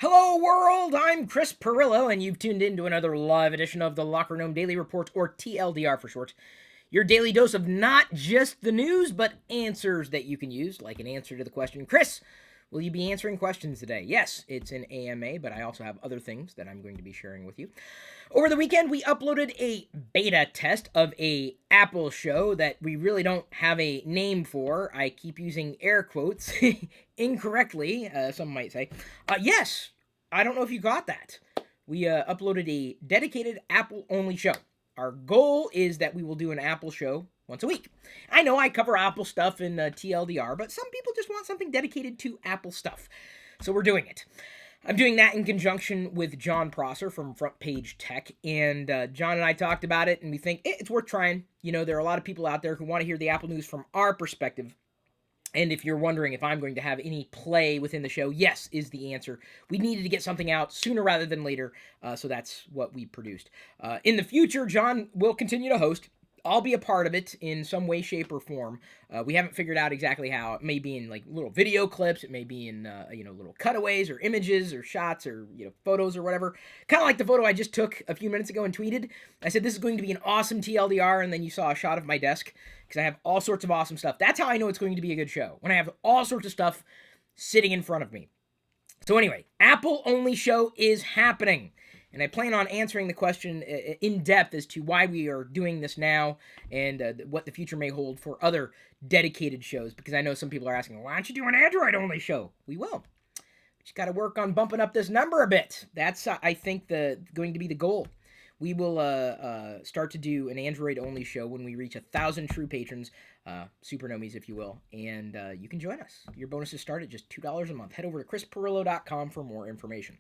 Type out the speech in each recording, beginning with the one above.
Hello, world! I'm Chris Pirillo, and you've tuned in to another live edition of the LockerGnome Daily Report, or TLDR for short. Your daily dose of not just the news, but answers that you can use, like an answer to the question, Chris, will you be answering questions today? Yes, it's an AMA, but I also have other things that I'm going to be sharing with you. Over the weekend, we uploaded a beta test of a Apple show that we really don't have a name for. I keep using air quotes incorrectly, some might say. Yes, I don't know if you got that. We uploaded a dedicated Apple-only show. Our goal is that we will do an Apple show once a week. I know I cover Apple stuff in TLDR, but some people just want something dedicated to Apple stuff. So we're doing it. I'm doing that in conjunction with John Prosser from Front Page Tech, and John and I talked about it, and we think it's worth trying. You know, there are a lot of people out there who want to hear the Apple news from our perspective. And if you're wondering if I'm going to have any play within the show, yes is the answer. We needed to get something out sooner rather than later, so that's what we produced. In the future, John will continue to host. I'll be a part of it in some way, shape, or form. We haven't figured out exactly how. It may be in like little video clips. It may be in little cutaways or images or shots or photos or whatever. Kind of like the photo I just took a few minutes ago and tweeted. I said this is going to be an awesome TLDR, and then you saw a shot of my desk because I have all sorts of awesome stuff. That's how I know it's going to be a good show, when I have all sorts of stuff sitting in front of me. So anyway, Apple-only show is happening. And I plan on answering the question in depth as to why we are doing this now and what the future may hold for other dedicated shows. Because I know some people are asking, why don't you do an Android-only show? We will. Just got to work on bumping up this number a bit. That's, I think, going to be the goal. We will start to do an Android-only show when we reach 1,000 true patrons, supernomies, if you will. And you can join us. Your bonuses start at just $2 a month. Head over to chrispirillo.com for more information.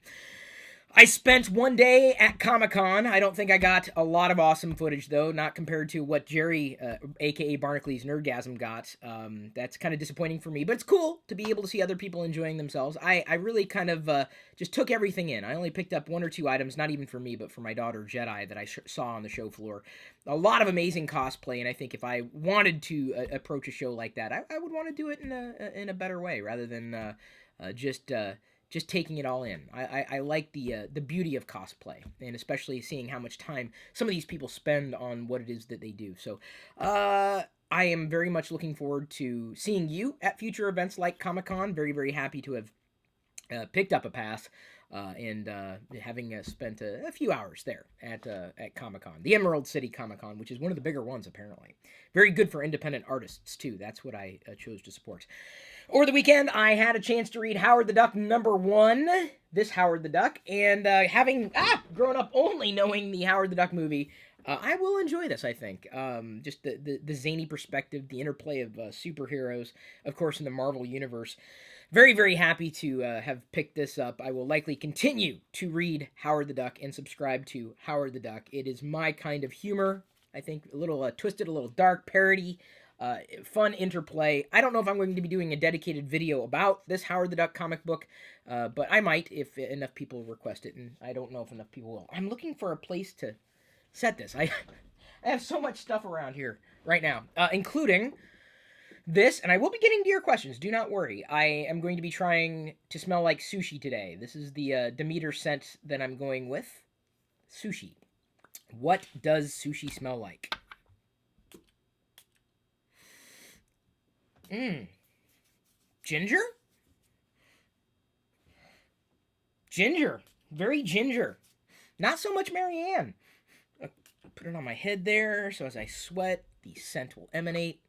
I spent one day at Comic-Con. I don't think I got a lot of awesome footage, though, not compared to what Jerry, a.k.a. Barnacle Nerdgasm, got. That's kind of disappointing for me, but it's cool to be able to see other people enjoying themselves. I really kind of just took everything in. I only picked up one or two items, not even for me, but for my daughter, Jedi, that I saw on the show floor. A lot of amazing cosplay, and I think if I wanted to approach a show like that, I would want to do it in a better way, rather than just taking it all in. I like the beauty of cosplay, and especially seeing how much time some of these people spend on what it is that they do. So I am very much looking forward to seeing you at future events like Comic-Con. Very, very happy to have picked up a pass and having spent a few hours there at Comic-Con. The Emerald City Comic-Con, which is one of the bigger ones, apparently. Very good for independent artists, too. That's what I chose to support. Over the weekend, I had a chance to read Howard the Duck #1, this Howard the Duck, and having grown up only knowing the Howard the Duck movie, I will enjoy this, I think. Just the zany perspective, the interplay of superheroes, of course, in the Marvel Universe. Very, very happy to have picked this up. I will likely continue to read Howard the Duck and subscribe to Howard the Duck. It is my kind of humor, I think, a little twisted, a little dark, parody, fun interplay. I don't know if I'm going to be doing a dedicated video about this Howard the Duck comic book, but I might if enough people request it, and I don't know if enough people will. I'm looking for a place to set this. I have so much stuff around here right now, including this, and I will be getting to your questions. Do not worry. I am going to be trying to smell like sushi today. This is the Demeter scent that I'm going with. Sushi. What does sushi smell like? Ginger? Ginger. Very ginger. Not so much Marianne. Put it on my head there, so as I sweat, the scent will emanate.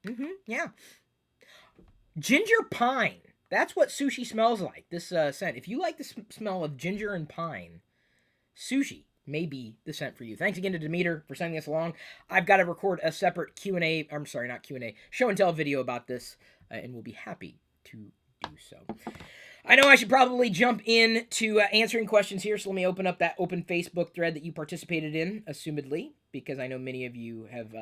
Yeah. Ginger pine. That's what sushi smells like, this scent. If you like the smell of ginger and pine, sushi may be the scent for you. Thanks again to Demeter for sending this along. I've got to record a separate Q&A, I'm sorry, not Q&A, show and tell video about this, and we'll be happy to do so. I know I should probably jump in to answering questions here, so let me open up that open Facebook thread that you participated in, assumedly, because I know many of you have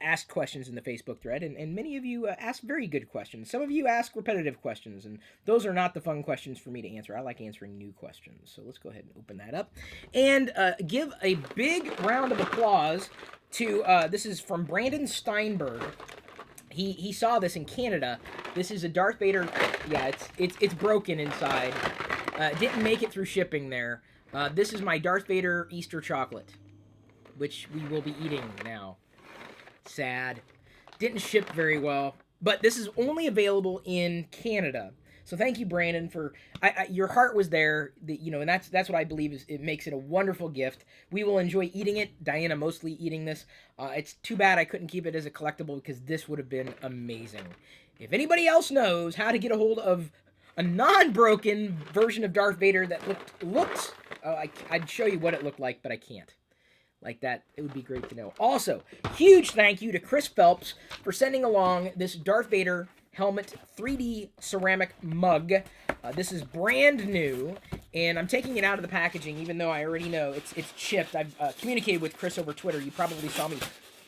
asked questions in the Facebook thread, and many of you ask very good questions. Some of you ask repetitive questions, and those are not the fun questions for me to answer. I like answering new questions, so let's go ahead and open that up. And give a big round of applause to, this is from Brandon Steinberg. He saw this in Canada. This is a Darth Vader. Yeah, it's broken inside. Didn't make it through shipping there. This is my Darth Vader Easter chocolate, which we will be eating now. Sad. Didn't ship very well, but this is only available in Canada. So thank you, Brandon, for your heart was there, and that's what I believe is it makes it a wonderful gift. We will enjoy eating it. Diana mostly eating this. It's too bad I couldn't keep it as a collectible because this would have been amazing. If anybody else knows how to get a hold of a non-broken version of Darth Vader that looked I'd show you what it looked like, but I can't. Like that, it would be great to know. Also, huge thank you to Chris Phelps for sending along this Darth Vader helmet 3D ceramic mug. This is brand new, and I'm taking it out of the packaging, even though I already know it's chipped. I've communicated with Chris over Twitter. You probably saw me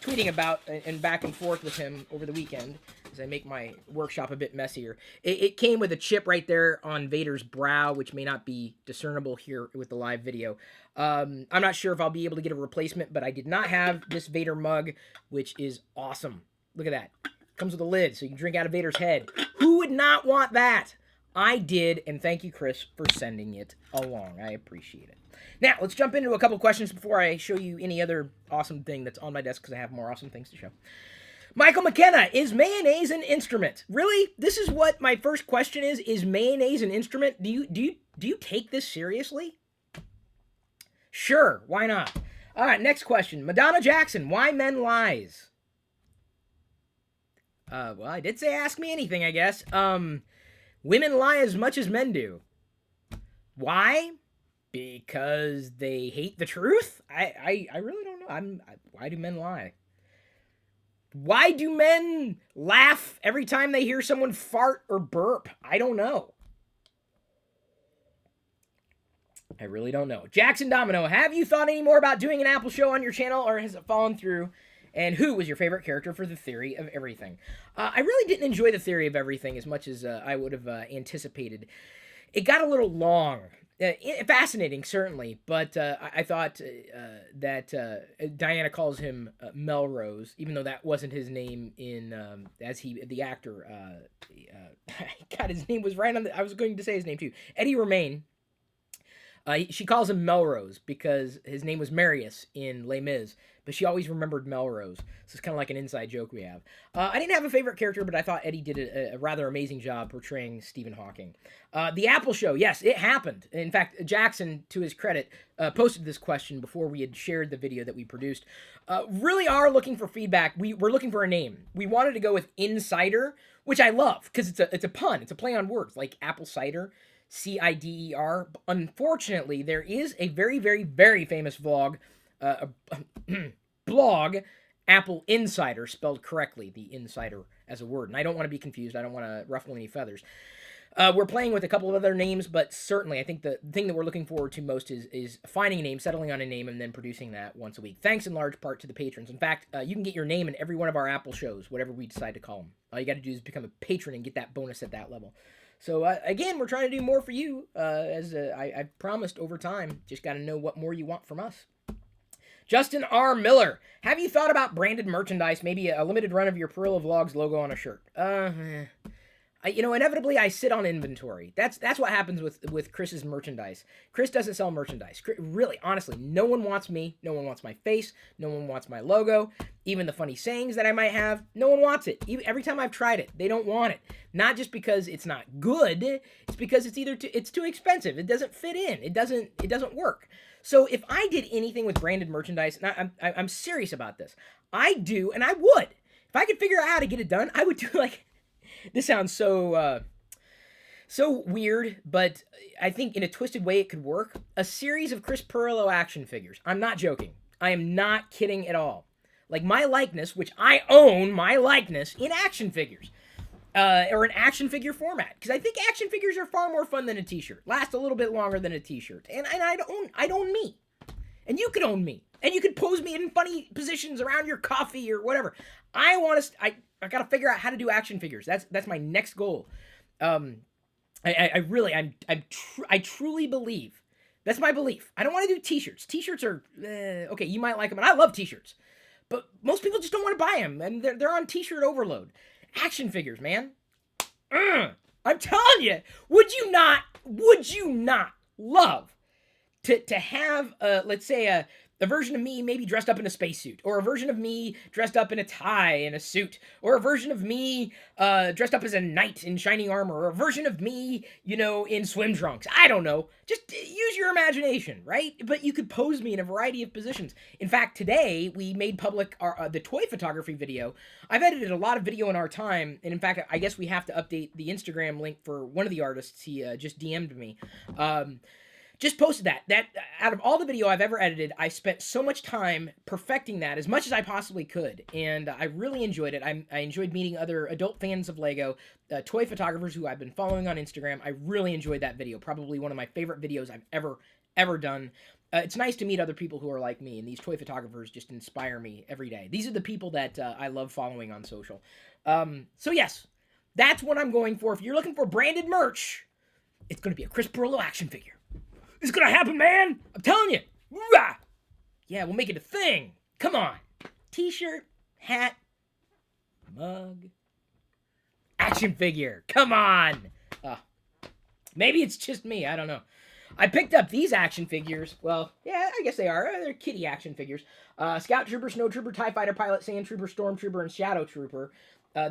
tweeting about and back and forth with him over the weekend as I make my workshop a bit messier. It came with a chip right there on Vader's brow, which may not be discernible here with the live video. I'm not sure if I'll be able to get a replacement, but I did not have this Vader mug, which is awesome. Look at that. Comes with a lid, so you can drink out of Vader's head. Who would not want that? I did, and thank you, Chris, for sending it along. I appreciate it. Now, let's jump into a couple questions before I show you any other awesome thing that's on my desk, because I have more awesome things to show. Michael McKenna, is mayonnaise an instrument? Really? This is what my first question is. Is mayonnaise an instrument? Do you take this seriously? Sure, why not? All right, next question. Madonna Jackson, why men lies? Well, I did say ask me anything, I guess. Women lie as much as men do. Why? Because they hate the truth? I really don't know. Why do men lie? Why do men laugh every time they hear someone fart or burp? I don't know. I really don't know. Jackson Domino, have you thought any more about doing an Apple show on your channel, or has it fallen through? And who was your favorite character for the Theory of Everything? I really didn't enjoy the Theory of Everything as much as I would have anticipated. It got a little long. Fascinating, certainly, but I thought that Diana calls him Melrose, even though that wasn't his name in the actor. God, his name was right on I was going to say his name too. Eddie Redmayne. She calls him Melrose because his name was Marius in Les Mis, but she always remembered Melrose. So it's kind of like an inside joke we have. I didn't have a favorite character, but I thought Eddie did a rather amazing job portraying Stephen Hawking. The Apple show, yes, it happened. In fact, Jackson, to his credit, posted this question before we had shared the video that we produced. Really are looking for feedback. We're looking for a name. We wanted to go with Insider, which I love because it's a pun. It's a play on words, like apple cider. CIDER. Unfortunately, there is a very, very, very famous blog, Apple Insider, spelled correctly, the insider as a word. And I don't want to be confused. I don't want to ruffle any feathers. We're playing with a couple of other names, but certainly I think the thing that we're looking forward to most is finding a name, settling on a name, and then producing that once a week. Thanks in large part to the patrons. In fact, you can get your name in every one of our Apple shows, whatever we decide to call them. All you got to do is become a patron and get that bonus at that level. So, again, we're trying to do more for you, as I promised over time. Just got to know what more you want from us. Justin R. Miller, have you thought about branded merchandise, maybe a limited run of your Pirillo Vlogs logo on a shirt? Inevitably, I sit on inventory. That's what happens with Chris's merchandise. Chris doesn't sell merchandise. Really, honestly, no one wants me. No one wants my face. No one wants my logo. Even the funny sayings that I might have, no one wants it. Every time I've tried it, they don't want it. Not just because it's not good. It's because it's too expensive. It doesn't fit in. It doesn't work. So if I did anything with branded merchandise, and I'm serious about this, I do, and I would. If I could figure out how to get it done, I would do like. This sounds so weird, but I think in a twisted way it could work. A series of Chris Pirillo action figures. I'm not joking. I am not kidding at all. Like my likeness, which I own my likeness in action figures. Or an action figure format. Because I think action figures are far more fun than a t-shirt. Last a little bit longer than a t-shirt. And I'd own me. And you could own me. And you could pose me in funny positions around your coffee or whatever. I got to figure out how to do action figures. That's my next goal. I truly believe. That's my belief. I don't want to do t-shirts. T-shirts are, okay, you might like them, and I love t-shirts. But most people just don't want to buy them, and they're on t-shirt overload. Action figures, man. I'm telling you, would you not love to have, let's say, a version of me maybe dressed up in a spacesuit, or a version of me dressed up in a tie and a suit, or a version of me dressed up as a knight in shining armor, or a version of me, in swim trunks. I don't know. Just use your imagination, right? But you could pose me in a variety of positions. In fact, today we made public the toy photography video. I've edited a lot of video in our time, and in fact, I guess we have to update the Instagram link for one of the artists. He just DM'd me. Just posted that. That out of all the video I've ever edited, I spent so much time perfecting that as much as I possibly could, and I really enjoyed it. I enjoyed meeting other adult fans of Lego, toy photographers who I've been following on Instagram. I really enjoyed that video. Probably one of my favorite videos I've ever done. It's nice to meet other people who are like me, and these toy photographers just inspire me every day. These are the people that I love following on social. So yes, that's what I'm going for. If you're looking for branded merch, it's going to be a Chris Pirillo action figure. It's gonna happen, man! I'm telling you! Rah! Yeah, we'll make it a thing! Come on! T-shirt, hat, mug, action figure! Come on! Maybe it's just me, I don't know. I picked up these action figures. Well, yeah, I guess they are. They're kitty action figures. Scout Trooper, Snow Trooper, TIE Fighter, Pilot, Sand Trooper, Storm Trooper, and Shadow Trooper.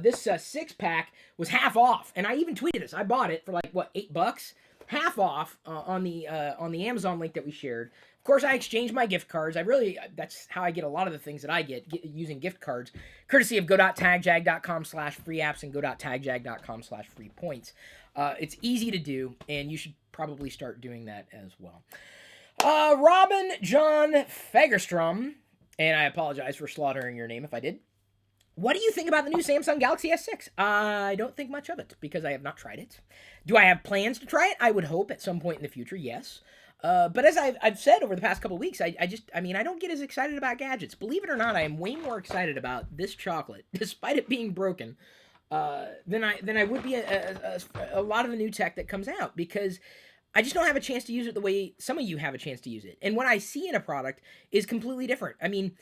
This 6-pack was half off, and I even tweeted this. I bought it for like, what, $8? Half off on the Amazon link that we shared. Of course, I exchanged my gift cards. That's how I get a lot of the things that I get using gift cards, courtesy of go.tagjag.com/free apps and go.tagjag.com/free points. It's easy to do, and you should probably start doing that as well. Robin John Fagerstrom, and I apologize for slaughtering your name if I did. What do you think about the new Samsung Galaxy S6? I don't think much of it, because I have not tried it. Do I have plans to try it? I would hope at some point in the future, yes. But as I've said over the past couple of weeks, I don't get as excited about gadgets. Believe it or not, I am way more excited about this chocolate, despite it being broken, than I would be a lot of the new tech that comes out, because I just don't have a chance to use it the way some of you have a chance to use it. And what I see in a product is completely different. I mean,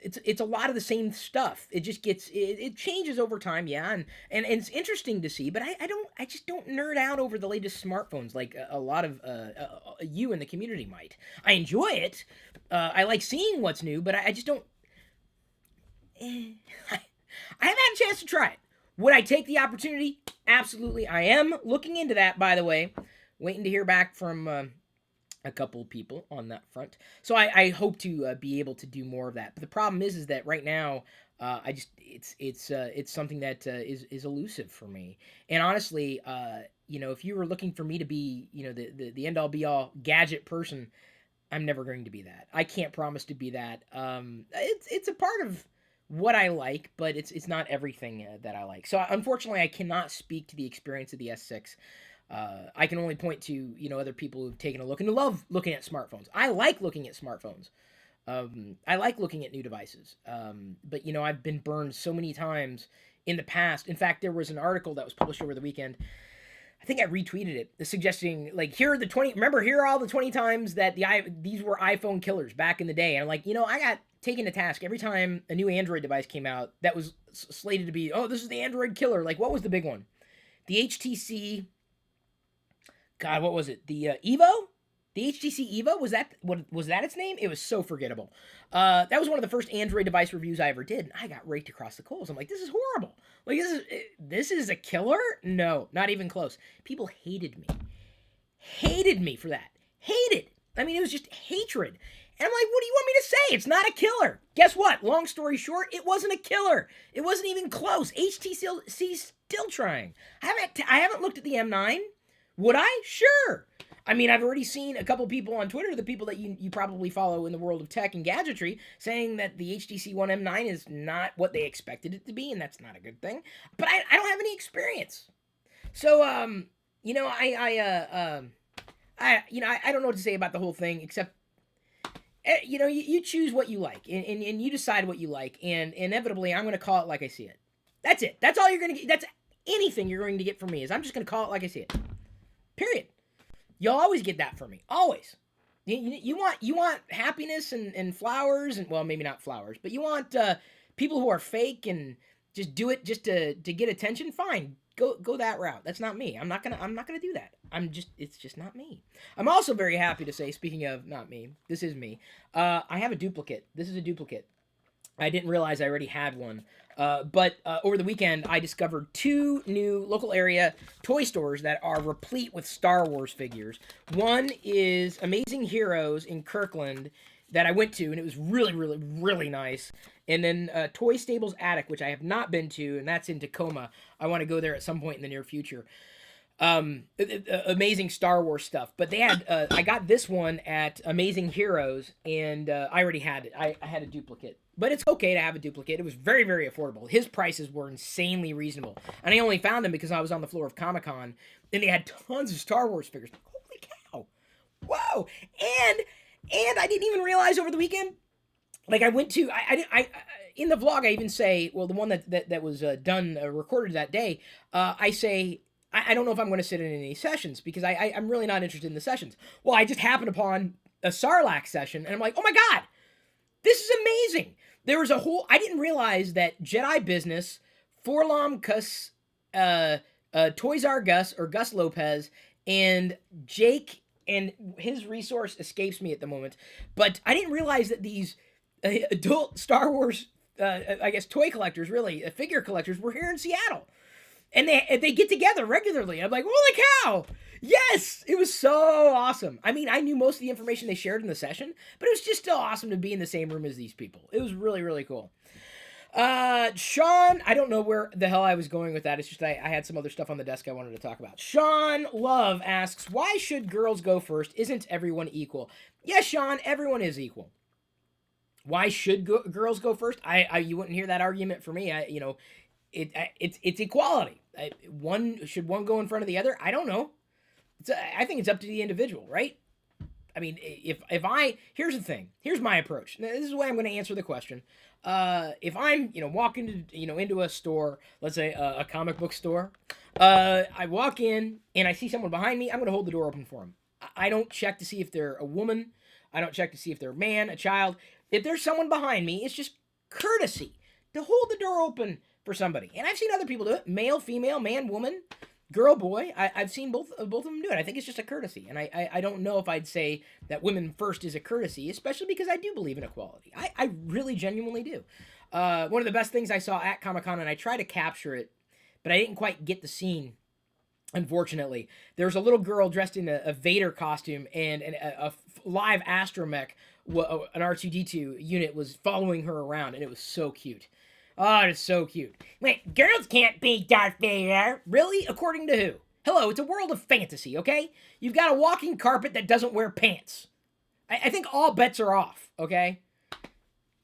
it's a lot of the same stuff. It just it changes over time, yeah, and it's interesting to see. But I just don't nerd out over the latest smartphones like a lot of you in the community might. I enjoy it. I like seeing what's new, but I just don't. I haven't had a chance to try it. Would I take the opportunity? Absolutely, I am looking into that. By the way, waiting to hear back from a couple people on that front. So I hope to be able to do more of that. But the problem is that right now, it's something that is elusive for me. And honestly, if you were looking for me to be, the end all be all gadget person, I'm never going to be that. I can't promise to be that. It's a part of what I like, but it's not everything that I like. So unfortunately, I cannot speak to the experience of the S6. I can only point to, other people who've taken a look and who love looking at smartphones. I like looking at smartphones. I like looking at new devices. But, I've been burned so many times in the past. In fact, there was an article that was published over the weekend. I think I retweeted it, suggesting, like, here are all the 20 times that these were iPhone killers back in the day. And I'm like, I got taken to task every time a new Android device came out that was slated to be, oh, this is the Android killer. Like, what was the big one? The HTC... God, what was it? The Evo? The HTC Evo? Was that its name? It was so forgettable. That was one of the first Android device reviews I ever did, and I got raked across the coals. I'm like, this is horrible. Like, this is a killer? No, not even close. People hated me. Hated me for that. Hated. I mean, it was just hatred. And I'm like, what do you want me to say? It's not a killer. Guess what? Long story short, it wasn't a killer. It wasn't even close. HTC's still trying. I haven't looked at the M9. Would I? Sure. I mean, I've already seen a couple people on Twitter, the people that you probably follow in the world of tech and gadgetry, saying that the HTC One M9 is not what they expected it to be, and that's not a good thing. But I don't have any experience. So, I don't know what to say about the whole thing, except, you choose what you like, and you decide what you like, and inevitably, I'm going to call it like I see it. That's it. That's all you're going to get. That's anything you're going to get from me, is I'm just going to call it like I see it. Period. You'll always get that from me. Always. You want happiness and flowers, and, well, maybe not flowers, but you want people who are fake and just do it just to get attention. Fine. go that route. That's not me. I'm not gonna do that. It's just not me. I'm also very happy to say, speaking of not me, this is me. I have a duplicate. This is a duplicate. I didn't realize I already had one. But over the weekend, I discovered 2 new local area toy stores that are replete with Star Wars figures. One is Amazing Heroes in Kirkland that I went to, and it was really, really, really nice. And then Toy Stables Attic, which I have not been to, and that's in Tacoma. I want to go there at some point in the near future. Amazing Star Wars stuff. But they had, I got this one at Amazing Heroes, and I already had it. I had a duplicate. But it's okay to have a duplicate. It was very, very affordable. His prices were insanely reasonable. And I only found them because I was on the floor of Comic-Con, and they had tons of Star Wars figures. Holy cow. Whoa. And I didn't even realize over the weekend, like I went to, I in the vlog, I even say, well, the one that was done, recorded that day, I say, I don't know if I'm going to sit in any sessions because I'm really not interested in the sessions. Well, I just happened upon a Sarlacc session, and I'm like, oh my God, this is amazing. There was a whole, I didn't realize that Jedi Business, Forlom Cus, Toys R Gus, or Gus Lopez, and Jake, and his resource escapes me at the moment, but I didn't realize that these adult Star Wars, I guess, toy collectors, really, figure collectors, were here in Seattle. And they get together regularly. I'm like, holy cow! Yes! It was so awesome. I mean, I knew most of the information they shared in the session, but it was just still awesome to be in the same room as these people. It was really, really cool. Sean, I don't know where the hell I was going with that. It's just I had some other stuff on the desk I wanted to talk about. Sean Love asks, why should girls go first? Isn't everyone equal? Yes, Sean, everyone is equal. Why should girls go first? You wouldn't hear that argument for me. It's equality. Should one go in front of the other? I don't know. I think it's up to the individual, right? I mean, here's the thing. Here's my approach. Now, this is the way I'm going to answer the question. If I'm, walking into a store, let's say a comic book store, I walk in and I see someone behind me, I'm going to hold the door open for them. I don't check to see if they're a woman. I don't check to see if they're a man, a child. If there's someone behind me, it's just courtesy to hold the door open for somebody. And I've seen other people do it. Male, female, man, woman, girl, boy. I've seen both of them do it. I think it's just a courtesy. And I don't know if I'd say that women first is a courtesy, especially because I do believe in equality. I really genuinely do. One of the best things I saw at Comic-Con, and I try to capture it, but I didn't quite get the scene, unfortunately. There was a little girl dressed in a Vader costume, and a live astromech, an R2-D2 unit, was following her around, and it was so cute. Oh, it's so cute. Wait, girls can't be Darth Vader. Really? According to who? Hello, it's a world of fantasy, okay? You've got a walking carpet that doesn't wear pants. I think all bets are off, okay?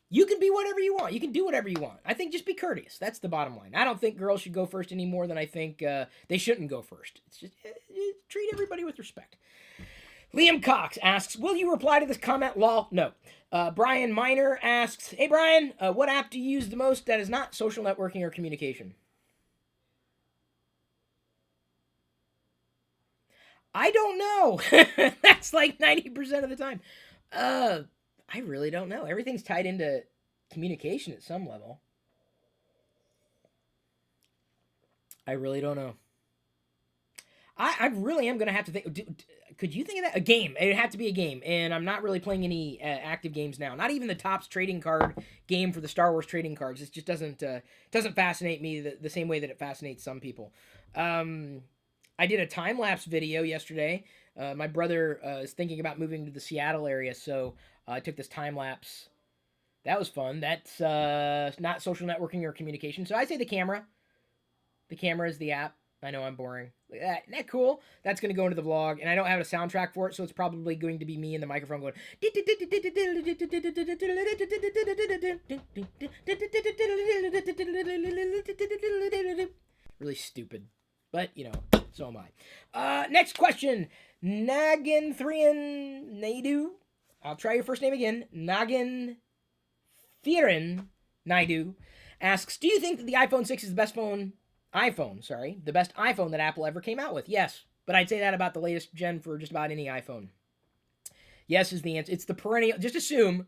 You can be whatever you want. You can do whatever you want. I think just be courteous. That's the bottom line. I don't think girls should go first any more than I think they shouldn't go first. It's just treat everybody with respect. Liam Cox asks, will you reply to this comment? Lol, no. Brian Miner asks, hey Brian, what app do you use the most that is not social networking or communication? I don't know. That's like 90% of the time. I really don't know. Everything's tied into communication at some level. I really don't know. I really am going to have to think. Could you think of that? A game. It would have to be a game. And I'm not really playing any active games now. Not even the Topps trading card game for the Star Wars trading cards. It just doesn't fascinate me the same way that it fascinates some people. I did a time-lapse video yesterday. My brother is thinking about moving to the Seattle area, so I took this time-lapse. That was fun. That's not social networking or communication. So I say the camera. The camera is the app. I know I'm boring. Isn't that cool? That's going to go into the vlog, and I don't have a soundtrack for it, so it's probably going to be me in the microphone going... Really stupid. But, so am I. Next question. Naginthrian Naidu. I'll try your first name again. Naginthrian Naidu asks, do you think that the iPhone 6 is the best the best iPhone that Apple ever came out with? Yes, but I'd say that about the latest gen for just about any iPhone. Yes is the answer. It's the perennial. Just assume,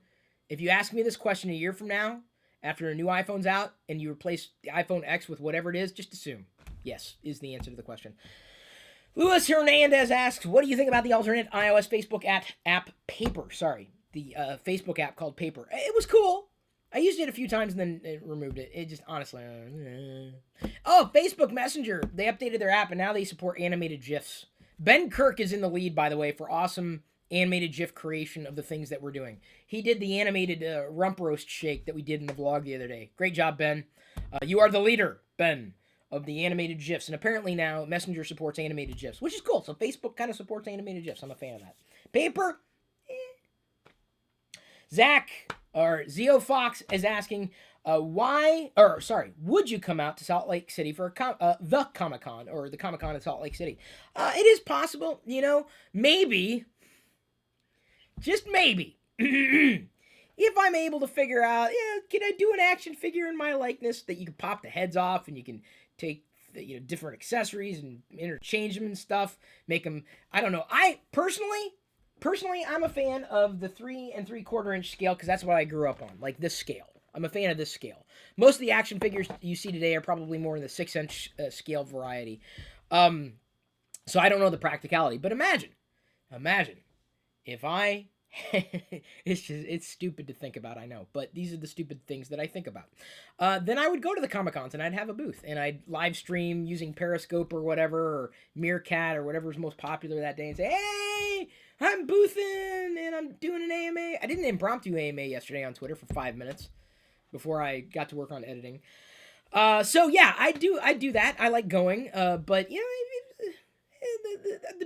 if you ask me this question a year from now, after a new iPhone's out, and you replace the iPhone X with whatever it is, just assume. Yes, is the answer to the question. Luis Hernandez asks, what do you think about the alternate iOS Facebook app Paper? Sorry, the Facebook app called Paper. It was cool. I used it a few times and then it removed it. It just, honestly... Oh, Facebook Messenger. They updated their app and now they support animated GIFs. Ben Kirk is in the lead, by the way, for awesome animated GIF creation of the things that we're doing. He did the animated rump roast shake that we did in the vlog the other day. Great job, Ben. You are the leader, Ben, of the animated GIFs. And apparently now Messenger supports animated GIFs, which is cool. So Facebook kind of supports animated GIFs. I'm a fan of that. Paper? Zach, or Zeo Fox, is asking, would you come out to Salt Lake City for the Comic-Con, or the Comic-Con in Salt Lake City? It is possible, maybe, just maybe, if I'm able to figure out, can I do an action figure in my likeness that you can pop the heads off and you can take different accessories and interchange them and stuff, make them, I don't know. I personally, I'm a fan of the 3 3/4 inch scale because that's what I grew up on, like this scale. I'm a fan of this scale. Most of the action figures you see today are probably more in the 6-inch scale variety. So I don't know the practicality, but imagine if I, it's stupid to think about, I know, but these are the stupid things that I think about. Then I would go to the Comic-Cons and I'd have a booth and I'd live stream using Periscope or whatever, or Meerkat or whatever's most popular that day and say, hey, I'm boothing and I'm doing an AMA. I did an impromptu AMA yesterday on Twitter for 5 minutes before I got to work on editing. So yeah, I do that. I like going, but the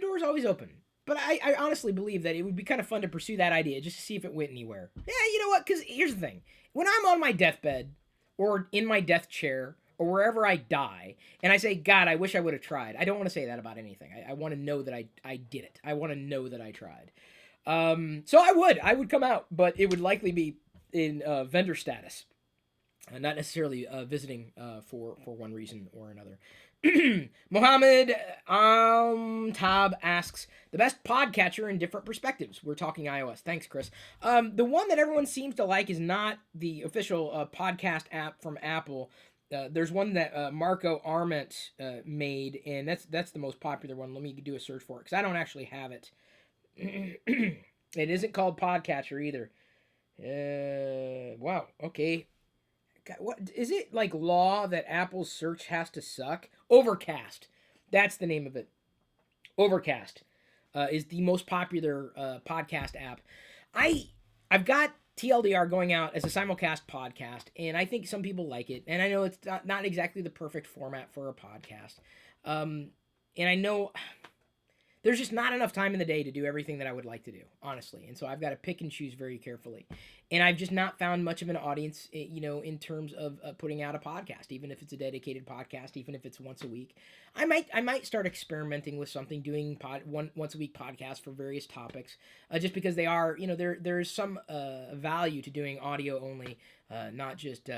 door's always open. But I honestly believe that it would be kind of fun to pursue that idea just to see if it went anywhere. Yeah, you know what? Because here's the thing. When I'm on my deathbed or in my death chair or wherever I die and I say, God, I wish I would have tried. I don't want to say that about anything. I want to know that I did it. I want to know that I tried. So I would come out, but it would likely be in vendor status. Not necessarily visiting for one reason or another. Mohammed Tab asks, the best podcatcher in different perspectives. We're talking iOS. Thanks, Chris. The one that everyone seems to like is not the official podcast app from Apple. There's one that Marco Arment made, and that's the most popular one. Let me do a search for it, because I don't actually have it. It isn't called Podcatcher either. Wow, okay. God, what is it, like law that Apple's search has to suck? Overcast. That's the name of it. Overcast is the most popular podcast app. I've got TLDR going out as a simulcast podcast, and I think some people like it. And I know it's not exactly the perfect format for a podcast. And I know there's just not enough time in the day to do everything that I would like to do, honestly. And so I've got to pick and choose very carefully. And I've just not found much of an audience, in terms of putting out a podcast, even if it's a dedicated podcast, even if it's once a week. I might start experimenting with something, doing once a week podcasts for various topics, just because they are, there's some value to doing audio only, not just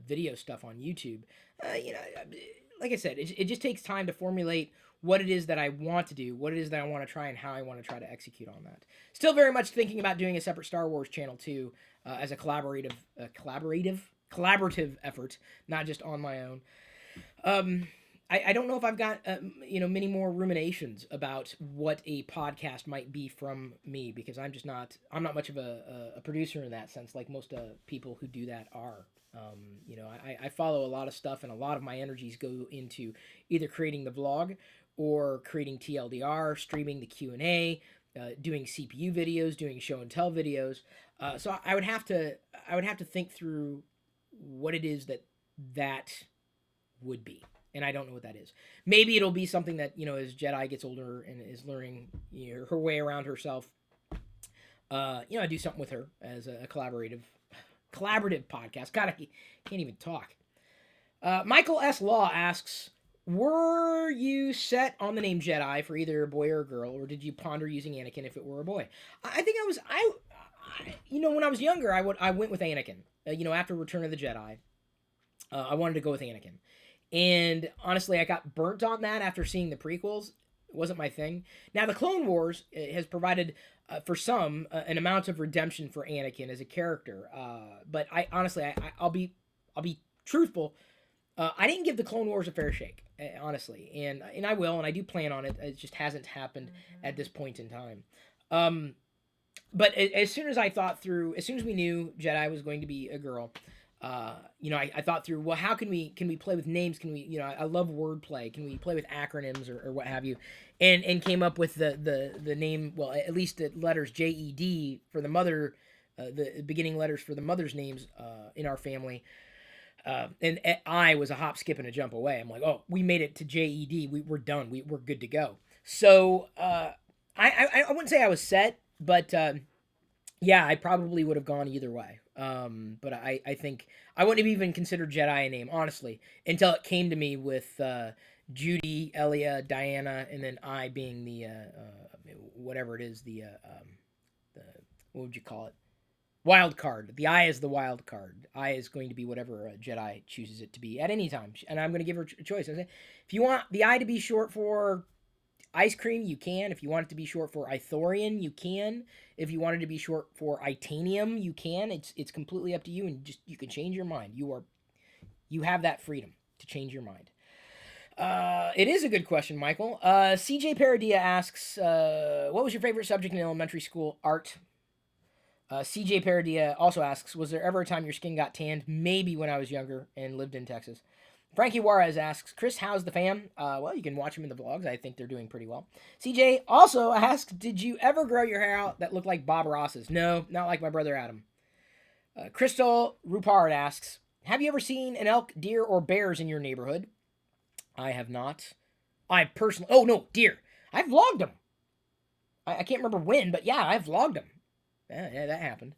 video stuff on YouTube. Like I said, it just takes time to formulate what it is that I want to do, what it is that I want to try, and how I want to try to execute on that. Still very much thinking about doing a separate Star Wars channel too, as a collaborative effort, not just on my own. I don't know if I've got many more ruminations about what a podcast might be from me, because I'm not much of a producer in that sense, like most people who do that are. I follow a lot of stuff, and a lot of my energies go into either creating the vlog or creating TLDR, streaming the Q&A, doing CPU videos, doing show and tell videos. So I would have to think through what it is that would be. And I don't know what that is. Maybe it'll be something that, as Jedi gets older and is learning her way around herself, I do something with her as a collaborative podcast. God, I can't even talk. Michael S. Law asks, were you set on the name Jedi for either a boy or a girl, or did you ponder using Anakin if it were a boy? I think when I was younger, I went with Anakin. After Return of the Jedi, I wanted to go with Anakin. And honestly, I got burnt on that after seeing the prequels. It wasn't my thing. Now, the Clone Wars has provided, for some, an amount of redemption for Anakin as a character. But I'll be truthful. I didn't give the Clone Wars a fair shake, honestly, and I will, and I do plan on it. It just hasn't happened at this point in time. Um, but as soon as I thought through, as soon as we knew Jedi was going to be a girl, I thought through, well, how can we play with names? Can we, I love wordplay. Can we play with acronyms or what have you? And came up with the name, well, at least the letters JED for the mother, the beginning letters for the mother's names in our family. And I was a hop, skip, and a jump away. I'm like, oh, we made it to JED. We're done. We're good to go. So I wouldn't say I was set, but yeah, I probably would have gone either way. But I think I wouldn't have even considered Jedi a name, honestly, until it came to me with Judy, Elia, Diana, and then I being the whatever it is, the what would you call it? Wild card. The I is the wild card. I is going to be whatever Jedi chooses it to be at any time, and I'm going to give her a choice. I say, if you want the I to be short for ice cream, you can. If you want it to be short for Ithorian, you can. If you want it to be short for Itanium, you can. It's completely up to you, and just you can change your mind. You have that freedom to change your mind. It is a good question, Michael. CJ Paradia asks, what was your favorite subject in elementary school? Art. CJ Paradia also asks, was there ever a time your skin got tanned? Maybe when I was younger and lived in Texas. Frankie Juarez asks, Chris, how's the fam? Well, you can watch them in the vlogs. I think they're doing pretty well. CJ also asks, did you ever grow your hair out that looked like Bob Ross's? No, not like my brother Adam. Crystal Rupard asks, have you ever seen an elk, deer, or bears in your neighborhood? I have not. I personally... Oh, no, deer. I've vlogged them. I can't remember when, but yeah, I've vlogged them. Yeah, that happened.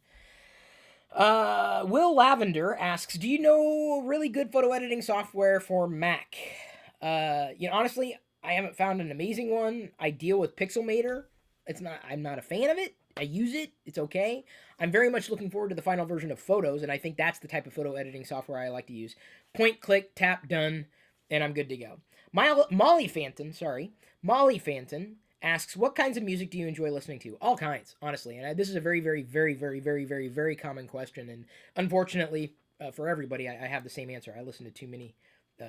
Will Lavender asks, do you know really good photo editing software for Mac? Honestly, I haven't found an amazing one. I deal with Pixelmator. I'm not a fan of it. I use it. It's okay. I'm very much looking forward to the final version of Photos, and I think that's the type of photo editing software I like to use. Point, click, tap, done, and I'm good to go. Molly Fanton asks, what kinds of music do you enjoy listening to? All kinds, honestly. And this is a very, very, very, very, very, very, very common question. And unfortunately, for everybody, I have the same answer. I listen to too many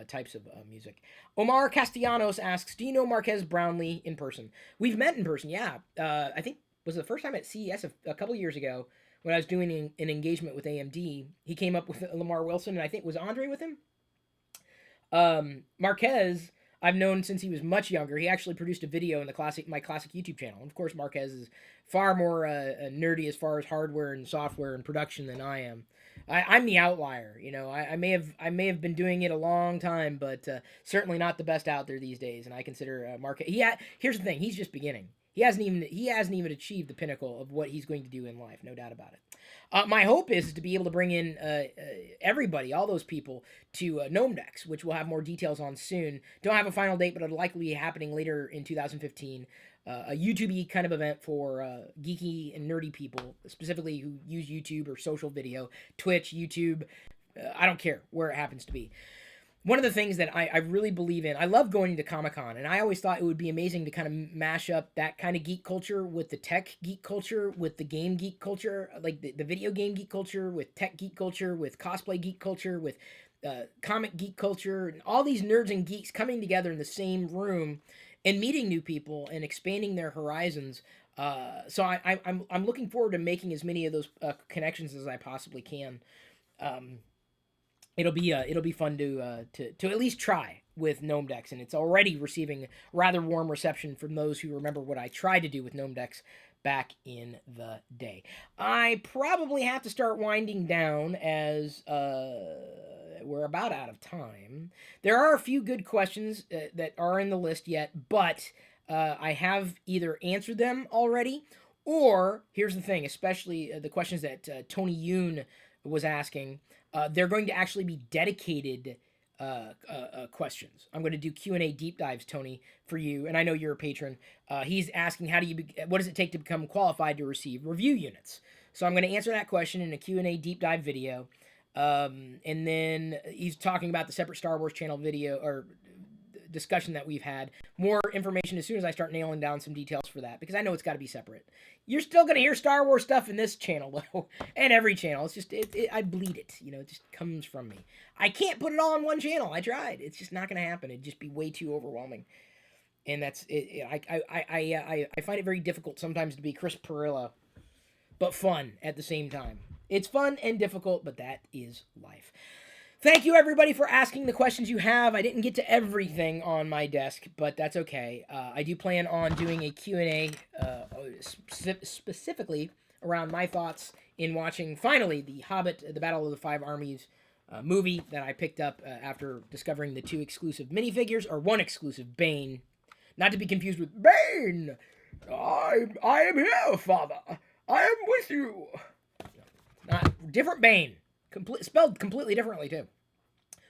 types of music. Omar Castellanos asks, do you know Marquez Brownlee in person? We've met in person, yeah. I think was the first time at CES a couple years ago when I was doing an engagement with AMD. He came up with Lamar Wilson, and I think was Andre with him? Marquez, I've known since he was much younger. He actually produced a video in my classic YouTube channel. Of course, Marquez is far more nerdy as far as hardware and software and production than I am. I'm the outlier, I may have been doing it a long time, but certainly not the best out there these days. And I consider Marquez. Here's the thing: he's just beginning. He hasn't even achieved the pinnacle of what he's going to do in life, no doubt about it. My hope is to be able to bring in everybody, all those people, to Gnome Decks, which we'll have more details on soon. Don't have a final date, but it'll likely be happening later in 2015. A YouTube-y kind of event for geeky and nerdy people, specifically who use YouTube or social video, Twitch, YouTube. I don't care where it happens to be. One of the things that I really believe in, I love going to Comic-Con, and I always thought it would be amazing to kind of mash up that kind of geek culture with the tech geek culture, with the game geek culture, like the video game geek culture, with tech geek culture, with cosplay geek culture, with comic geek culture, and all these nerds and geeks coming together in the same room and meeting new people and expanding their horizons. So I'm looking forward to making as many of those connections as I possibly can. It'll be fun to at least try with Gnome Decks, and it's already receiving rather warm reception from those who remember what I tried to do with Gnome Decks back in the day. I probably have to start winding down as we're about out of time. There are a few good questions that are in the list yet, but I have either answered them already, or here's the thing, especially the questions that Tony Yoon was asking. They're going to actually be dedicated questions. I'm going to do Q&A deep dives, Tony, for you, and I know you're a patron. He's asking, what does it take to become qualified to receive review units? So I'm going to answer that question in a Q&A deep dive video. And then he's talking about the separate Star Wars channel video, or discussion that we've had. More information as soon as I start nailing down some details for that, because I know it's got to be separate. You're still going to hear Star Wars stuff in this channel, though, and every channel. It's just, I bleed it. You know, it just comes from me. I can't put it all on one channel. I tried. It's just not going to happen. It'd just be way too overwhelming. And that's it. I find it very difficult sometimes to be Chris Pirillo, but fun at the same time. It's fun and difficult, but that is life. Thank you, everybody, for asking the questions you have. I didn't get to everything on my desk, but that's okay. I do plan on doing a Q&A specifically around my thoughts in watching, finally, The Hobbit, The Battle of the Five Armies movie that I picked up after discovering the 2 exclusive minifigures, or 1 exclusive, Bane. Not to be confused with Bane! I am here, father! I am with you! Not, different Bane. Spelled completely differently, too.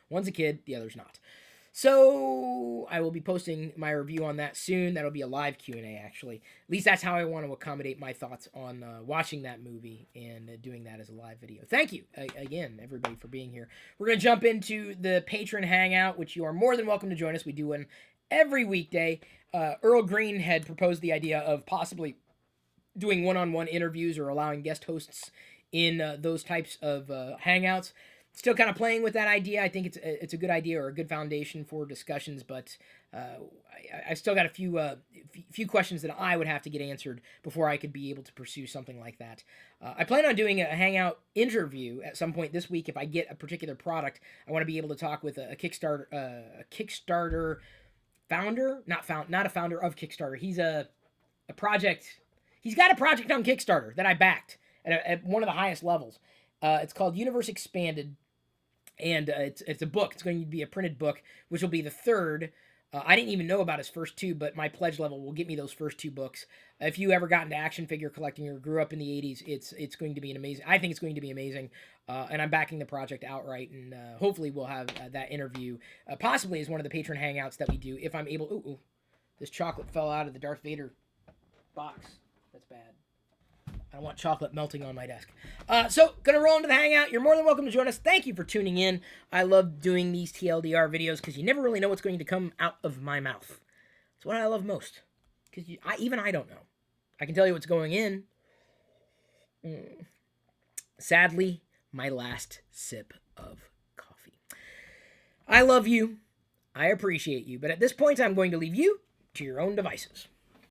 One's a kid, the other's not. So, I will be posting my review on that soon. That'll be a live Q&A, actually. At least that's how I want to accommodate my thoughts on watching that movie and doing that as a live video. Thank you, again, everybody, for being here. We're going to jump into the Patron Hangout, which you are more than welcome to join us. We do one every weekday. Earl Green had proposed the idea of possibly doing one-on-one interviews or allowing guest hosts in those types of hangouts. Still kind of playing with that idea. I think it's a good idea or a good foundation for discussions, but I still got a few questions that I would have to get answered before I could be able to pursue something like that. I plan on doing a hangout interview at some point this week if I get a particular product. I want to be able to talk with a Kickstarter founder, not a founder of Kickstarter. He's a project. He's got a project on Kickstarter that I backed at one of the highest levels. It's called Universe Expanded, and it's a book. It's going to be a printed book, which will be the 3rd. I didn't even know about his first 2, but my pledge level will get me those first 2 books. If you ever got into action figure collecting or grew up in the 80s, it's going to be an amazing. I think it's going to be amazing, and I'm backing the project outright. And hopefully we'll have that interview, possibly as one of the patron hangouts that we do if I'm able. Ooh, this chocolate fell out of the Darth Vader box. That's bad. I don't want chocolate melting on my desk. So, gonna roll into the hangout. You're more than welcome to join us. Thank you for tuning in. I love doing these TLDR videos because you never really know what's going to come out of my mouth. It's what I love most. Because even I don't know. I can tell you what's going in. Sadly, my last sip of coffee. I love you. I appreciate you. But at this point, I'm going to leave you to your own devices.